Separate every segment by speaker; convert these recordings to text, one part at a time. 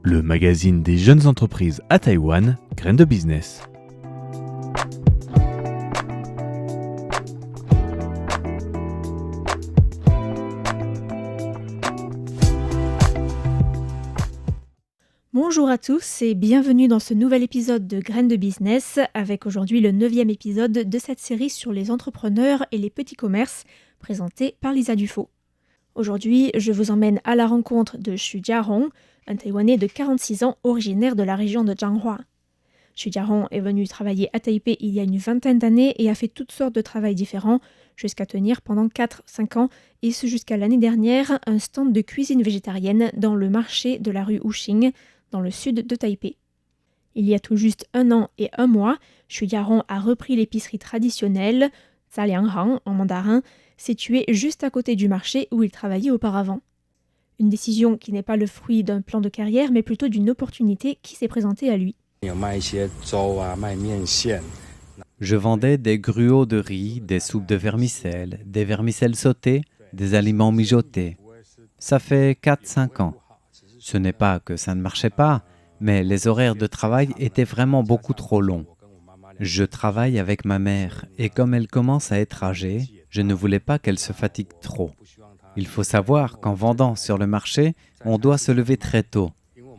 Speaker 1: Le magazine des jeunes entreprises à Taïwan, Graines de Business.
Speaker 2: Bonjour à tous et bienvenue dans ce nouvel épisode de Graines de Business avec aujourd'hui le 9e épisode de cette série sur les entrepreneurs et les petits commerces présenté par Lisa Dufaux. Aujourd'hui, je vous emmène à la rencontre de Xu Jiahong, un Taïwanais de 46 ans originaire de la région de Changhua. Xu Jiahong est venu travailler à Taipei il y a une vingtaine d'années et a fait toutes sortes de travails différents jusqu'à tenir pendant 4-5 ans et ce jusqu'à l'année dernière un stand de cuisine végétarienne dans le marché de la rue Wuxing, dans le sud de Taipei. Il y a tout juste 1 an et 1 mois, Xu Jiahong a repris l'épicerie traditionnelle, Zalianghang en mandarin, située juste à côté du marché où il travaillait auparavant. Une décision qui n'est pas le fruit d'un plan de carrière, mais plutôt d'une opportunité qui s'est présentée à lui.
Speaker 3: Je vendais des gruaux de riz, des soupes de vermicelles, des vermicelles sautées, des aliments mijotés. Ça fait 4-5 ans. Ce n'est pas que ça ne marchait pas, mais les horaires de travail étaient vraiment beaucoup trop longs. Je travaille avec ma mère et comme elle commence à être âgée, je ne voulais pas qu'elle se fatigue trop. Il faut savoir qu'en vendant sur le marché, on doit se lever très tôt.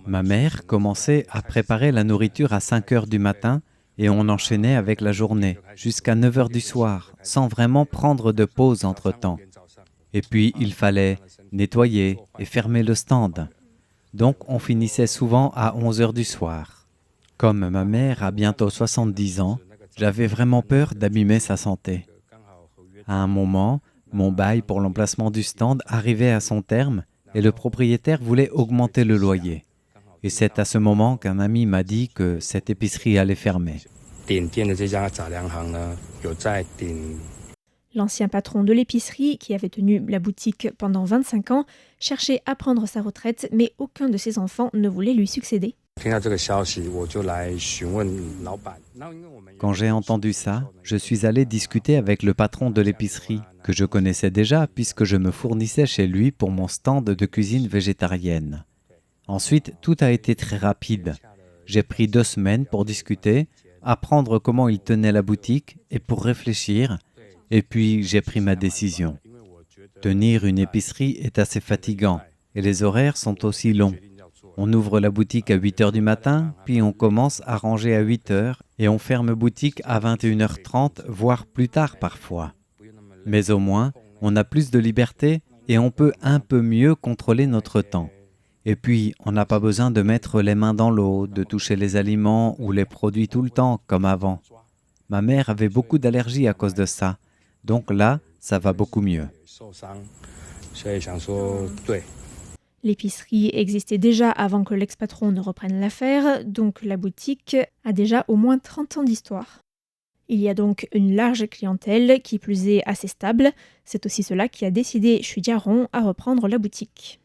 Speaker 3: Ma mère commençait à préparer la nourriture à 5 heures du matin et on enchaînait avec la journée jusqu'à 9 heures du soir, sans vraiment prendre de pause entre-temps. Et puis il fallait nettoyer et fermer le stand. Donc on finissait souvent à 11 heures du soir. Comme ma mère a bientôt 70 ans, j'avais vraiment peur d'abîmer sa santé. À un moment, mon bail pour l'emplacement du stand arrivait à son terme et le propriétaire voulait augmenter le loyer. Et c'est à ce moment qu'un ami m'a dit que cette épicerie allait fermer.
Speaker 2: L'ancien patron de l'épicerie, qui avait tenu la boutique pendant 25 ans, cherchait à prendre sa retraite, mais aucun de ses enfants ne voulait lui succéder.
Speaker 3: Quand j'ai entendu ça, je suis allé discuter avec le patron de l'épicerie, que je connaissais déjà puisque je me fournissais chez lui pour mon stand de cuisine végétarienne. Ensuite, tout a été très rapide. J'ai pris 2 semaines pour discuter, apprendre comment il tenait la boutique et pour réfléchir. Et puis, j'ai pris ma décision. Tenir une épicerie est assez fatigant et les horaires sont aussi longs. On ouvre la boutique à 8 heures du matin, puis on commence à ranger à 8 heures et on ferme boutique à 21h30, voire plus tard parfois. Mais au moins, on a plus de liberté et on peut un peu mieux contrôler notre temps. Et puis, on n'a pas besoin de mettre les mains dans l'eau, de toucher les aliments ou les produits tout le temps, comme avant. Ma mère avait beaucoup d'allergies à cause de ça. Donc là, ça va beaucoup mieux.
Speaker 2: L'épicerie existait déjà avant que l'ex-patron ne reprenne l'affaire, donc la boutique a déjà au moins 30 ans d'histoire. Il y a donc une large clientèle, qui plus est assez stable. C'est aussi cela qui a décidé Xu Jiahong à reprendre la boutique.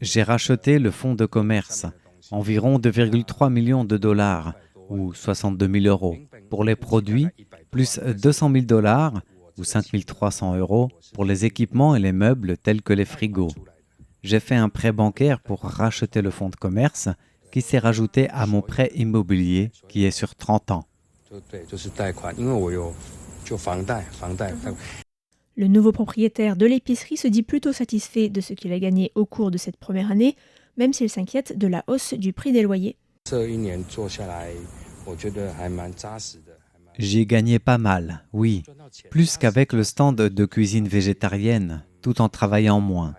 Speaker 3: J'ai racheté le fonds de commerce, environ 2,3 millions de dollars, ou 62 000 euros, pour les produits, plus 200 000 dollars, ou 5 300 euros, pour les équipements et les meubles tels que les frigos. J'ai fait un prêt bancaire pour racheter le fonds de commerce, qui s'est rajouté à mon prêt immobilier, qui est sur 30 ans.
Speaker 2: Le nouveau propriétaire de l'épicerie se dit plutôt satisfait de ce qu'il a gagné au cours de cette première année, même s'il s'inquiète de la hausse du prix des loyers.
Speaker 3: J'ai gagné pas mal, oui, plus qu'avec le stand de cuisine végétarienne, tout en travaillant moins.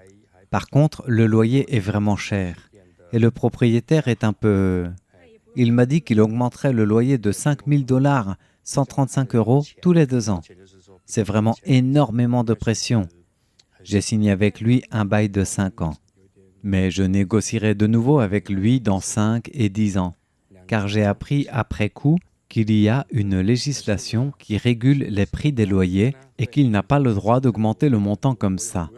Speaker 3: Par contre, le loyer est vraiment cher et le propriétaire est un peu... Il m'a dit qu'il augmenterait le loyer de 5 000 dollars, 135 euros, tous les 2 ans. C'est vraiment énormément de pression. J'ai signé avec lui un bail de 5 ans. Mais je négocierai de nouveau avec lui dans 5 et 10 ans, car j'ai appris après coup qu'il y a une législation qui régule les prix des loyers et qu'il n'a pas le droit d'augmenter le montant comme ça.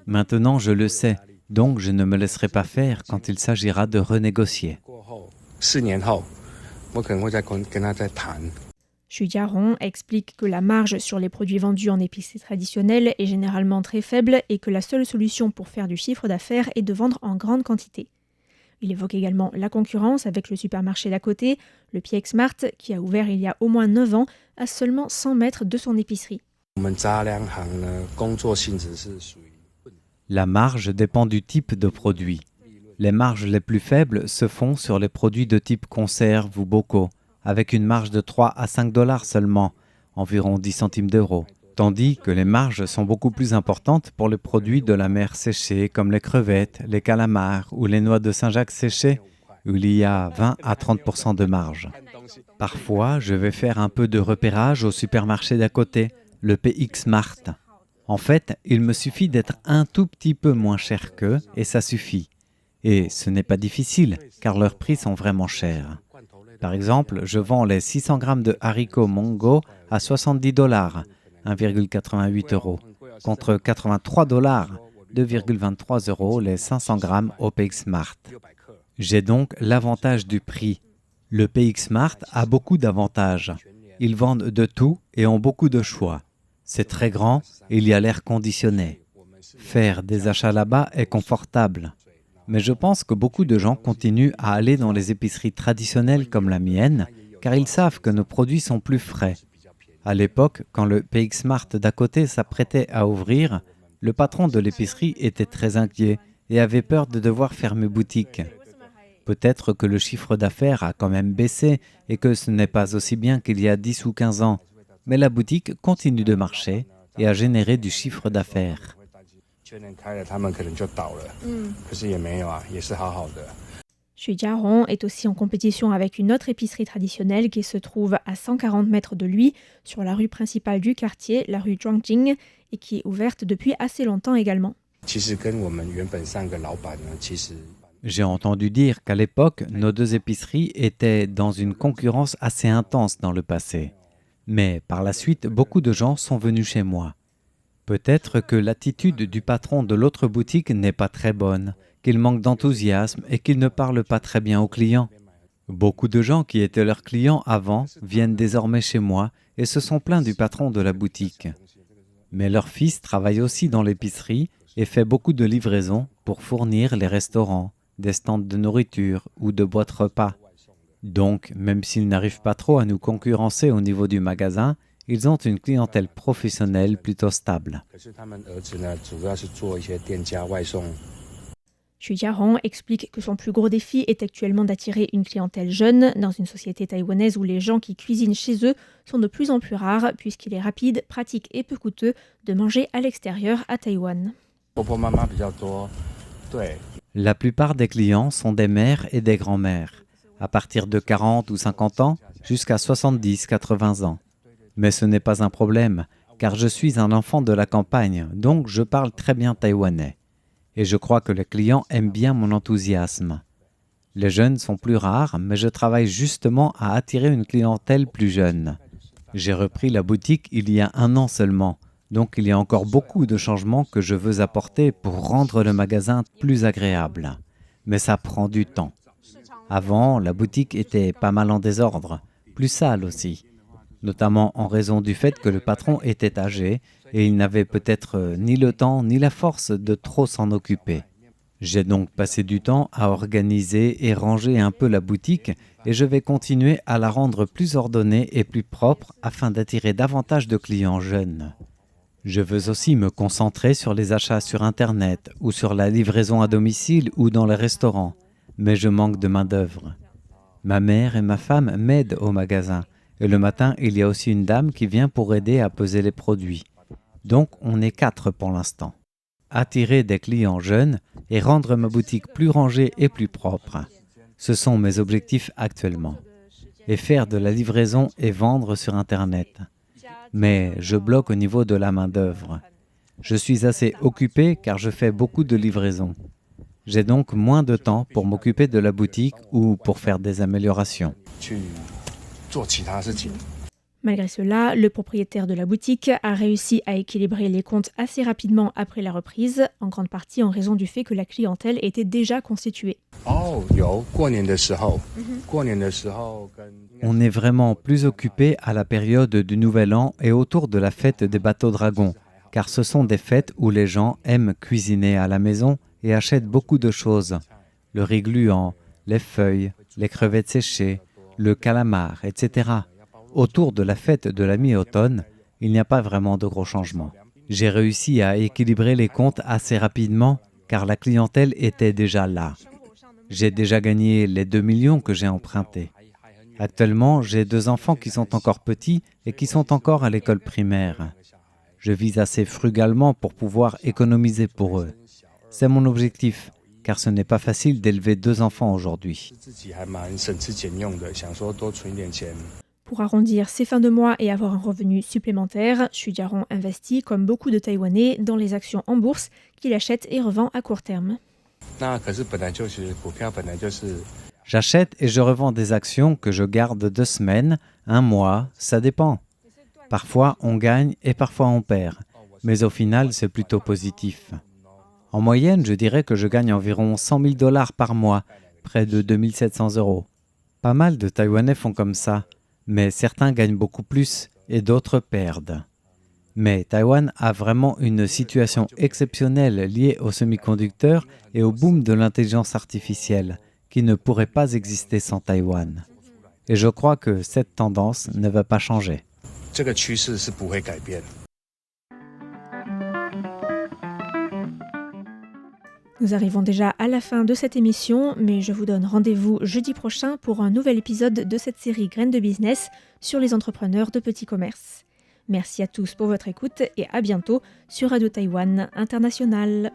Speaker 3: Maintenant, je le sais, donc je ne me laisserai pas faire quand il s'agira de renégocier.
Speaker 2: Xu Jiarong explique que la marge sur les produits vendus en épicerie traditionnelle est généralement très faible et que la seule solution pour faire du chiffre d'affaires est de vendre en grande quantité. Il évoque également la concurrence avec le supermarché d'à côté, le PXmart, qui a ouvert il y a au moins 9 ans, à seulement 100 mètres de son épicerie.
Speaker 3: La marge dépend du type de produit. Les marges les plus faibles se font sur les produits de type conserve ou bocaux, avec une marge de 3 à 5 dollars seulement, environ 10 centimes d'euros. Tandis que les marges sont beaucoup plus importantes pour les produits de la mer séchés comme les crevettes, les calamars ou les noix de Saint-Jacques séchées, où il y a 20 à 30% de marge. Parfois, je vais faire un peu de repérage au supermarché d'à côté, le PXmart. En fait, il me suffit d'être un tout petit peu moins cher qu'eux et ça suffit. Et ce n'est pas difficile, car leurs prix sont vraiment chers. Par exemple, je vends les 600 grammes de haricots Mongo à 70 dollars, 1,88 euros, contre 83 dollars, 2,23 euros les 500 grammes au PXmart. J'ai donc l'avantage du prix. Le PXmart a beaucoup d'avantages. Ils vendent de tout et ont beaucoup de choix. C'est très grand et il y a l'air conditionné. Faire des achats là-bas est confortable. Mais je pense que beaucoup de gens continuent à aller dans les épiceries traditionnelles comme la mienne, car ils savent que nos produits sont plus frais. À l'époque, quand le PXmart d'à côté s'apprêtait à ouvrir, le patron de l'épicerie était très inquiet et avait peur de devoir fermer boutique. Peut-être que le chiffre d'affaires a quand même baissé et que ce n'est pas aussi bien qu'il y a 10 ou 15 ans, mais la boutique continue de marcher et à générer du chiffre d'affaires.
Speaker 2: Xu Jiarong est aussi en compétition avec une autre épicerie traditionnelle qui se trouve à 140 mètres de lui, sur la rue principale du quartier, la rue Zhuangjing, et qui est ouverte depuis assez longtemps également.
Speaker 3: J'ai entendu dire qu'à l'époque, nos deux épiceries étaient dans une concurrence assez intense dans le passé. Mais par la suite, beaucoup de gens sont venus chez moi. Peut-être que l'attitude du patron de l'autre boutique n'est pas très bonne, qu'il manque d'enthousiasme et qu'il ne parle pas très bien aux clients. Beaucoup de gens qui étaient leurs clients avant viennent désormais chez moi et se sont plaints du patron de la boutique. Mais leur fils travaille aussi dans l'épicerie et fait beaucoup de livraisons pour fournir les restaurants, des stands de nourriture ou de boîtes repas. Donc, même s'ils n'arrivent pas trop à nous concurrencer au niveau du magasin, ils ont une clientèle professionnelle plutôt stable.
Speaker 2: Xu Jiarong explique que son plus gros défi est actuellement d'attirer une clientèle jeune dans une société taïwanaise où les gens qui cuisinent chez eux sont de plus en plus rares puisqu'il est rapide, pratique et peu coûteux de manger à l'extérieur à Taïwan.
Speaker 3: La plupart des clients sont des mères et des grands-mères, à partir de 40 ou 50 ans jusqu'à 70-80 ans. Mais ce n'est pas un problème, car je suis un enfant de la campagne, donc je parle très bien taïwanais. Et je crois que les clients aiment bien mon enthousiasme. Les jeunes sont plus rares, mais je travaille justement à attirer une clientèle plus jeune. J'ai repris la boutique il y a 1 an seulement, donc il y a encore beaucoup de changements que je veux apporter pour rendre le magasin plus agréable. Mais ça prend du temps. Avant, la boutique était pas mal en désordre, plus sale aussi, notamment en raison du fait que le patron était âgé et il n'avait peut-être ni le temps ni la force de trop s'en occuper. J'ai donc passé du temps à organiser et ranger un peu la boutique et je vais continuer à la rendre plus ordonnée et plus propre afin d'attirer davantage de clients jeunes. Je veux aussi me concentrer sur les achats sur Internet ou sur la livraison à domicile ou dans les restaurants, mais je manque de main-d'œuvre. Ma mère et ma femme m'aident au magasin et le matin, il y a aussi une dame qui vient pour aider à peser les produits. Donc, on est 4 pour l'instant. Attirer des clients jeunes et rendre ma boutique plus rangée et plus propre. Ce sont mes objectifs actuellement. Et faire de la livraison et vendre sur Internet. Mais je bloque au niveau de la main-d'œuvre. Je suis assez occupé car je fais beaucoup de livraisons. J'ai donc moins de temps pour m'occuper de la boutique ou pour faire des améliorations.
Speaker 2: Malgré cela, le propriétaire de la boutique a réussi à équilibrer les comptes assez rapidement après la reprise, en grande partie en raison du fait que la clientèle était déjà constituée.
Speaker 3: on est vraiment plus occupé à la période du Nouvel An et autour de la fête des bateaux dragons, car ce sont des fêtes où les gens aiment cuisiner à la maison et achètent beaucoup de choses. Le riz gluant, les feuilles, les crevettes séchées, le calamar, etc. Autour de la fête de la mi-automne, il n'y a pas vraiment de gros changements. J'ai réussi à équilibrer les comptes assez rapidement car la clientèle était déjà là. J'ai déjà gagné les 2 millions que j'ai empruntés. Actuellement, j'ai 2 enfants qui sont encore petits et qui sont encore à l'école primaire. Je vis assez frugalement pour pouvoir économiser pour eux. C'est mon objectif, car ce n'est pas facile d'élever 2 enfants aujourd'hui.
Speaker 2: Pour arrondir ses fins de mois et avoir un revenu supplémentaire, Xujiarong investit, comme beaucoup de Taïwanais, dans les actions en bourse qu'il achète et revend à court terme.
Speaker 3: J'achète et je revends des actions que je garde 2 semaines, 1 mois, ça dépend. Parfois on gagne et parfois on perd, mais au final c'est plutôt positif. En moyenne, je dirais que je gagne environ 100 000 $ par mois, près de 2 700 €. Pas mal de Taïwanais font comme ça, mais certains gagnent beaucoup plus et d'autres perdent. Mais Taïwan a vraiment une situation exceptionnelle liée aux semi-conducteurs et au boom de l'intelligence artificielle, qui ne pourrait pas exister sans Taïwan. Et je crois que cette tendance ne va pas changer.
Speaker 2: Nous arrivons déjà à la fin de cette émission, mais je vous donne rendez-vous jeudi prochain pour un nouvel épisode de cette série Graines de Business sur les entrepreneurs de petits commerces. Merci à tous pour votre écoute et à bientôt sur Radio Taïwan International.